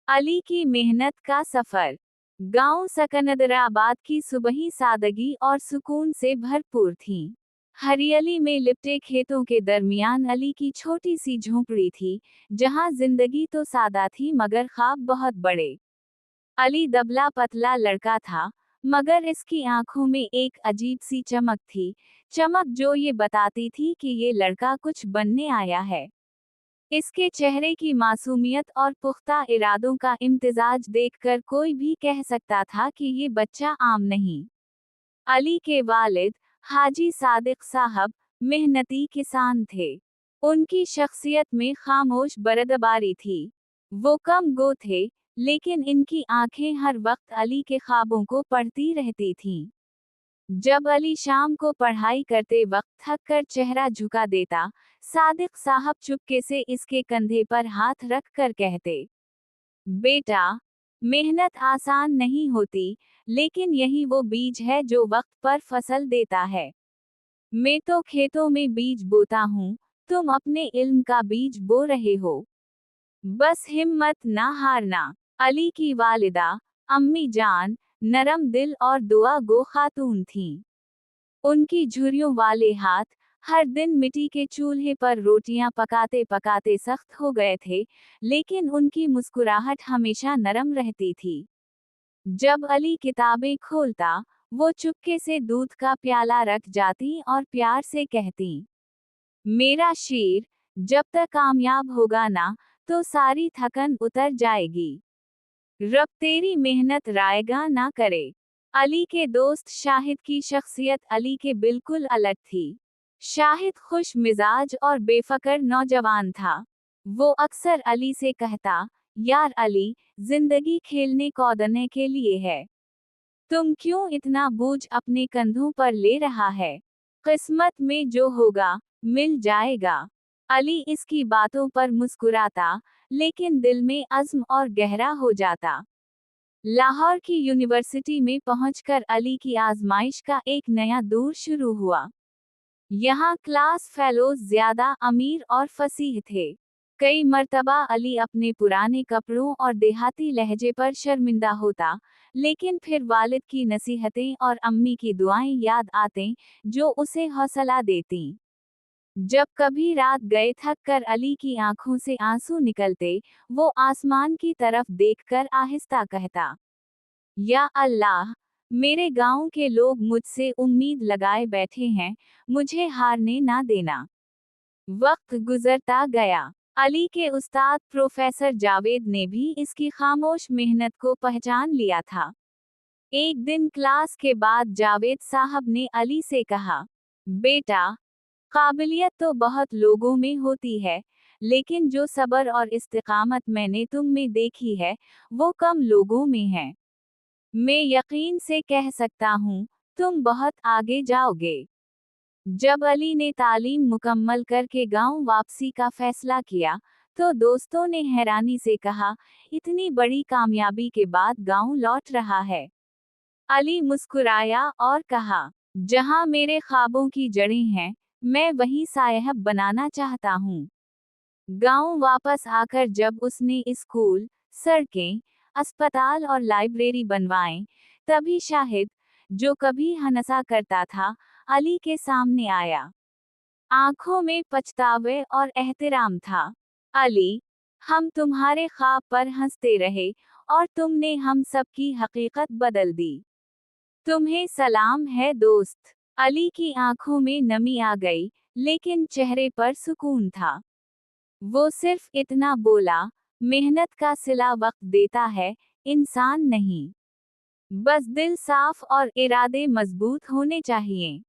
अली की मेहनत का सफर। गांव सिकंदराबाद की सुबही सादगी और सुकून से भरपूर थी। हरियाली में लिपटे खेतों के दरमियान अली की छोटी सी झोंपड़ी थी, जहां जिंदगी तो सादा थी मगर ख्वाब बहुत बड़े। अली दबला पतला लड़का था, मगर इसकी आंखों में एक अजीब सी चमक थी, चमक जो ये बताती थी कि ये लड़का कुछ बनने आया है। इसके चेहरे की मासूमियत और पुख्ता इरादों का इम्तिजाज देखकर कोई भी कह सकता था कि ये बच्चा आम नहीं। अली के वालिद, हाजी सादिक साहब, मेहनती किसान थे। उनकी शख्सियत में खामोश बरदबारी थी। वो कम गो थे, लेकिन इनकी आंखें हर वक्त अली के ख्वाबों को पढ़ती रहती थीं। जब अली शाम को पढ़ाई करते वक्त थक कर चेहरा झुका देता, सादिक साहब चुपके से इसके कंधे पर हाथ रख कर कहते, बेटा, मेहनत आसान नहीं होती, लेकिन यही वो बीज है जो वक्त पर फसल देता है। मैं तो खेतों में बीज बोता हूँ, तुम अपने इल्म का बीज बो रहे हो। बस हिम्मत ना हारना। अली की वालिदा, अम्मी जान, नरम दिल और दुआ गो खातून थीं। उनकी झुर्रियों वाले हाथ हर दिन मिट्टी के चूल्हे पर रोटियां पकाते पकाते सख्त हो गए थे, लेकिन उनकी मुस्कुराहट हमेशा नरम रहती थी। जब अली किताबें खोलता, वो चुपके से दूध का प्याला रख जाती और प्यार से कहती, मेरा शेर, जब तक कामयाब होगा ना, तो सारी थकन उतर जाएगी। रब तेरी मेहनत रायगा ना करे। अली के दोस्त शाहिद की शख्सियत अली के बिल्कुल अलग थी। शाहिद खुश मिजाज और बेफिक्र नौजवान था। वो अक्सर अली से कहता, यार अली, जिंदगी खेलने कूदने के लिए है। तुम क्यों इतना बोझ अपने कंधों पर ले रहा है? किस्मत में जो होगा, मिल जाएगा। अली इसकी बातों पर मुस्कुराता, लेकिन दिल में अज़्म और गहरा हो जाता। लाहौर की यूनिवर्सिटी में पहुंचकर अली की आजमाइश का एक नया दौर शुरू हुआ। यहाँ क्लास फेलोज ज्यादा अमीर और फसीह थे। कई मर्तबा अली अपने पुराने कपड़ों और देहाती लहजे पर शर्मिंदा होता, लेकिन फिर वालिद की नसीहतें और अम्मी की दुआएं याद आते, जो उसे हौसला देती। जब कभी रात गए थक कर अली की आंखों से आंसू निकलते, वो आसमान की तरफ देखकर आहिस्ता कहता, या अल्लाह, मेरे गांव के लोग मुझसे उम्मीद लगाए बैठे हैं, मुझे हारने ना देना। वक्त गुजरता गया। अली के उस्ताद प्रोफेसर जावेद ने भी इसकी खामोश मेहनत को पहचान लिया था। एक दिन क्लास के बाद जावेद साहब ने अली से कहा, बेटा, काबिलियत तो बहुत लोगों में होती है, लेकिन जो सब्र और इस्तिकामत मैंने तुम में देखी है, वो कम लोगों में है। मैं यकीन से कह सकता हूँ, तुम बहुत आगे जाओगे। जब अली ने तालीम मुकम्मल करके गांव वापसी का फैसला किया, तो दोस्तों ने हैरानी से कहा, इतनी बड़ी कामयाबी के बाद गांव लौट रहा है। अली मुस्कुराया और कहा, जहां मेरे ख्वाबों की जड़ें हैं, मैं वहीं सायहब बनाना चाहता हूँ। गांव वापस आकर जब उसने स्कूल, सड़कें, अस्पताल और लाइब्रेरी बनवाए, तभी शाहिद, जो कभी हंसा करता था, अली के सामने आया। आंखों में पछतावे और एहतराम था। अली, हम तुम्हारे ख्वाब पर हंसते रहे, और तुमने हम सब की हकीकत बदल दी। तुम्हें सलाम है दोस्त। अली की आंखों में नमी आ गई, लेकिन चेहरे पर सुकून था। वो सिर्फ इतना बोला, मेहनत का सिला वक्त देता है, इंसान नहीं। बस दिल साफ और इरादे मजबूत होने चाहिए।